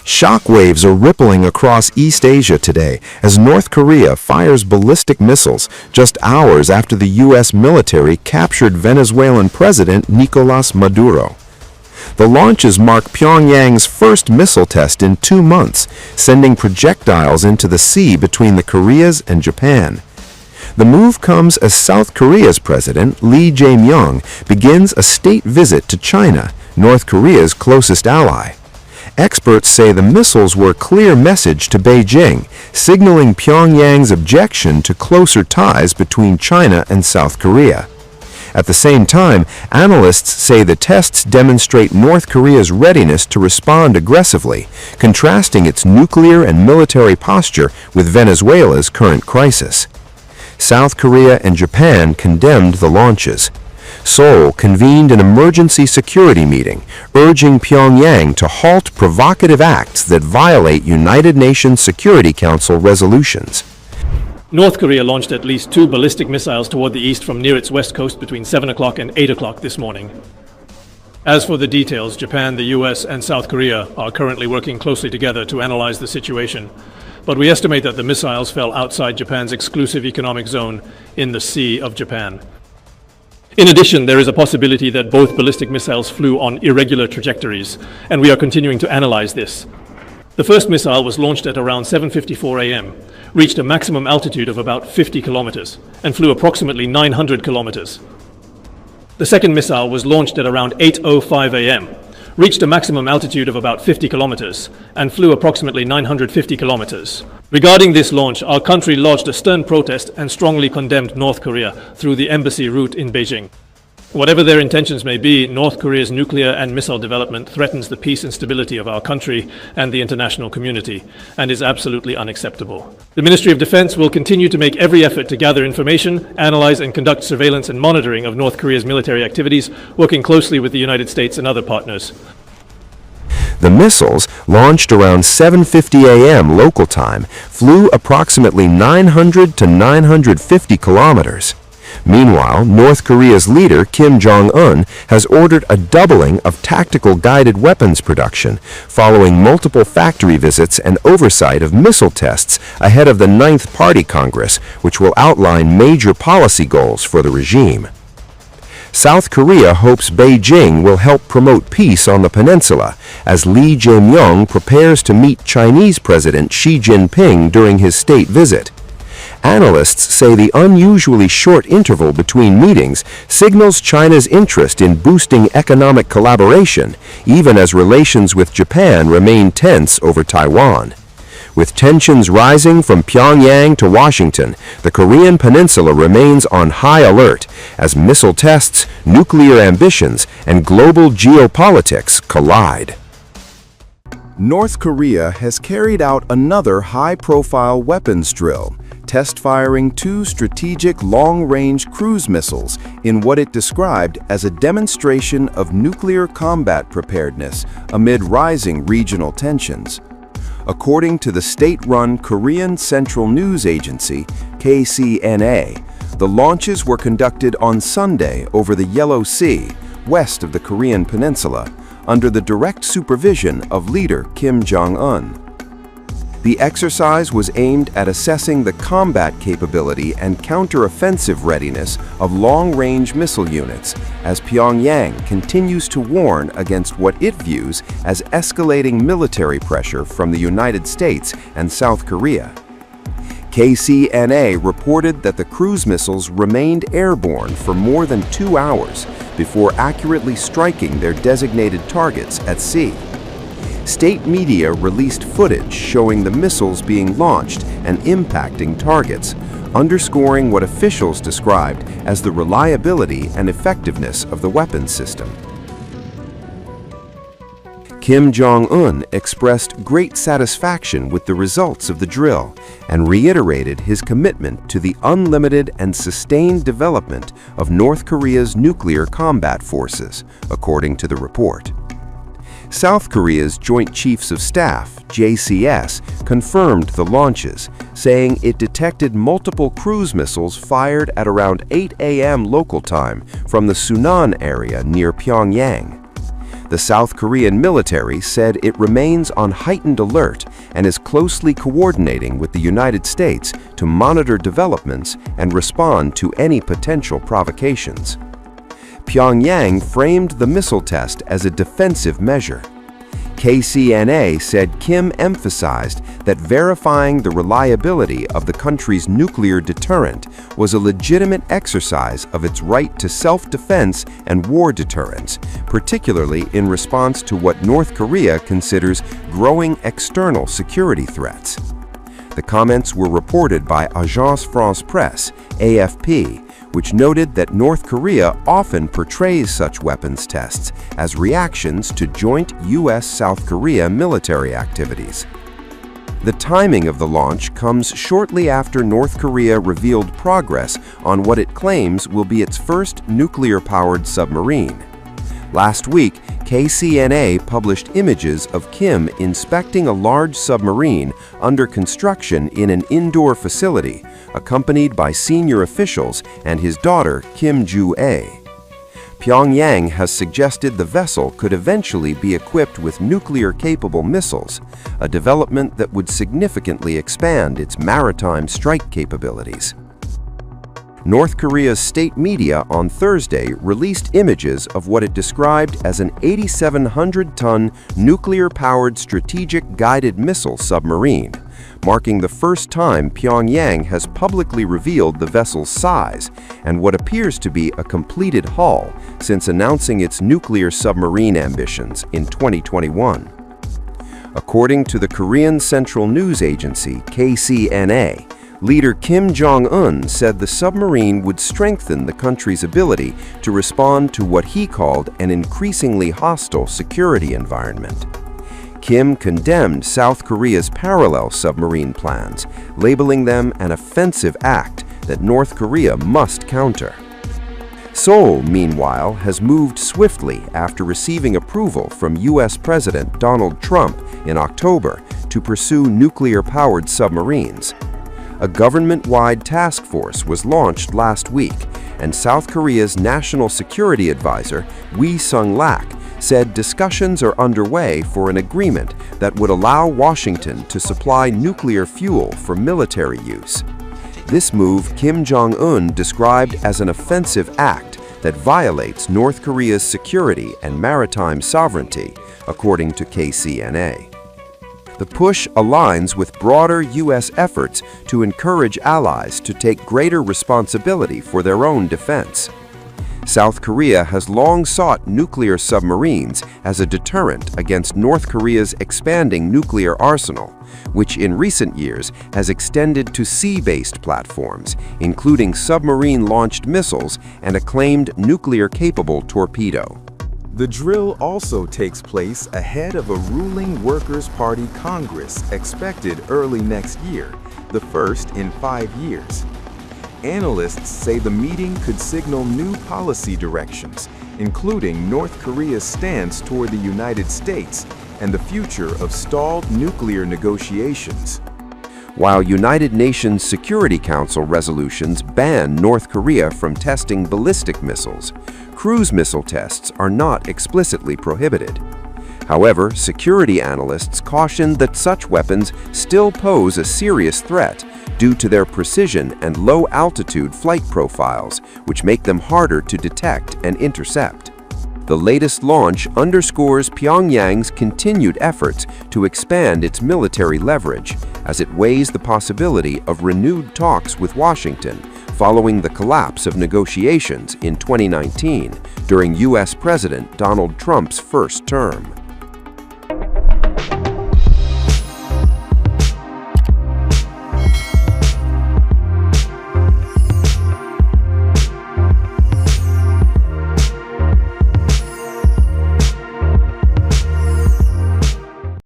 Shockwaves are rippling across East Asia today as North Korea fires ballistic missiles just hours after the U.S. military captured Venezuelan President Nicolás Maduro. The launches mark Pyongyang's first missile test in 2 months, sending projectiles into the sea between the Koreas and Japan. The move comes as South Korea's president, Lee Jae-myung, begins a state visit to China, North Korea's closest ally. Experts say the missiles were a clear message to Beijing, signaling Pyongyang's objection to closer ties between China and South Korea. At the same time, analysts say the tests demonstrate North Korea's readiness to respond aggressively, contrasting its nuclear and military posture with Venezuela's current crisis. South Korea and Japan condemned the launches. Seoul convened an emergency security meeting, urging Pyongyang to halt provocative acts that violate United Nations Security Council resolutions. North Korea launched at least 2 ballistic missiles toward the east from near its west coast between 7 o'clock and 8 o'clock this morning. As for the details, Japan, the US, and South Korea are currently working closely together to analyze the situation, but we estimate that the missiles fell outside Japan's exclusive economic zone in the Sea of Japan. In addition, there is a possibility that both ballistic missiles flew on irregular trajectories, and we are continuing to analyze this. The first missile was launched at around 7:54 a.m., reached a maximum altitude of about 50 kilometers, and flew approximately 900 kilometers. The second missile was launched at around 8:05 a.m., reached a maximum altitude of about 50 kilometers, and flew approximately 950 kilometers. Regarding this launch, our country lodged a stern protest and strongly condemned North Korea through the embassy route in Beijing. Whatever their intentions may be, North Korea's nuclear and missile development threatens the peace and stability of our country and the international community, and is absolutely unacceptable. The Ministry of Defense will continue to make every effort to gather information, analyze and conduct surveillance and monitoring of North Korea's military activities, working closely with the United States and other partners. The missiles, launched around 7:50 a.m. local time, flew approximately 900 to 950 kilometers. Meanwhile, North Korea's leader, Kim Jong-un, has ordered a doubling of tactical guided weapons production, following multiple factory visits and oversight of missile tests ahead of the 9th Party Congress, which will outline major policy goals for the regime. South Korea hopes Beijing will help promote peace on the peninsula as Lee Jae-myung prepares to meet Chinese President Xi Jinping during his state visit. Analysts say the unusually short interval between meetings signals China's interest in boosting economic collaboration, even as relations with Japan remain tense over Taiwan. With tensions rising from Pyongyang to Washington, the Korean peninsula remains on high alert as missile tests, nuclear ambitions, and global geopolitics collide. North Korea has carried out another high-profile weapons drill, test-firing 2 strategic long-range cruise missiles in what it described as a demonstration of nuclear combat preparedness amid rising regional tensions. According to the state-run Korean Central News Agency, KCNA, the launches were conducted on Sunday over the Yellow Sea, west of the Korean peninsula, under the direct supervision of leader Kim Jong-un. The exercise was aimed at assessing the combat capability and counter-offensive readiness of long-range missile units as Pyongyang continues to warn against what it views as escalating military pressure from the United States and South Korea. KCNA reported that the cruise missiles remained airborne for more than 2 hours before accurately striking their designated targets at sea. State media released footage showing the missiles being launched and impacting targets, underscoring what officials described as the reliability and effectiveness of the weapons system. Kim Jong-un expressed great satisfaction with the results of the drill and reiterated his commitment to the unlimited and sustained development of North Korea's nuclear combat forces, according to the report. South Korea's Joint Chiefs of Staff, JCS, confirmed the launches, saying it detected multiple cruise missiles fired at around 8 a.m. local time from the Sunan area near Pyongyang. The South Korean military said it remains on heightened alert and is closely coordinating with the United States to monitor developments and respond to any potential provocations. Pyongyang framed the missile test as a defensive measure. KCNA said Kim emphasized that verifying the reliability of the country's nuclear deterrent was a legitimate exercise of its right to self-defense and war deterrence, particularly in response to what North Korea considers growing external security threats. The comments were reported by Agence France-Presse, AFP, which noted that North Korea often portrays such weapons tests as reactions to joint U.S.-South Korea military activities. The timing of the launch comes shortly after North Korea revealed progress on what it claims will be its first nuclear-powered submarine. Last week, KCNA published images of Kim inspecting a large submarine under construction in an indoor facility, accompanied by senior officials and his daughter, Kim Joo-ae. Pyongyang has suggested the vessel could eventually be equipped with nuclear-capable missiles, a development that would significantly expand its maritime strike capabilities. North Korea's state media on Thursday released images of what it described as an 8,700-ton nuclear-powered strategic guided missile submarine, marking the first time Pyongyang has publicly revealed the vessel's size and what appears to be a completed hull since announcing its nuclear submarine ambitions in 2021. According to the Korean Central News Agency, KCNA, leader Kim Jong-un said the submarine would strengthen the country's ability to respond to what he called an increasingly hostile security environment. Kim condemned South Korea's parallel submarine plans, labeling them an offensive act that North Korea must counter. Seoul, meanwhile, has moved swiftly after receiving approval from U.S. President Donald Trump in October to pursue nuclear-powered submarines. A government-wide task force was launched last week, and South Korea's National Security Advisor, Wi Sung-lak, said discussions are underway for an agreement that would allow Washington to supply nuclear fuel for military use. This move Kim Jong-un described as an offensive act that violates North Korea's security and maritime sovereignty, according to KCNA. The push aligns with broader U.S. efforts to encourage allies to take greater responsibility for their own defense. South Korea has long sought nuclear submarines as a deterrent against North Korea's expanding nuclear arsenal, which in recent years has extended to sea-based platforms, including submarine-launched missiles and a claimed nuclear-capable torpedo. The drill also takes place ahead of a ruling Workers' Party Congress expected early next year, the first in 5 years. Analysts say the meeting could signal new policy directions, including North Korea's stance toward the United States and the future of stalled nuclear negotiations. While United Nations Security Council resolutions ban North Korea from testing ballistic missiles, cruise missile tests are not explicitly prohibited. However, security analysts caution that such weapons still pose a serious threat due to their precision and low-altitude flight profiles, which make them harder to detect and intercept. The latest launch underscores Pyongyang's continued efforts to expand its military leverage as it weighs the possibility of renewed talks with Washington following the collapse of negotiations in 2019 during U.S. President Donald Trump's first term.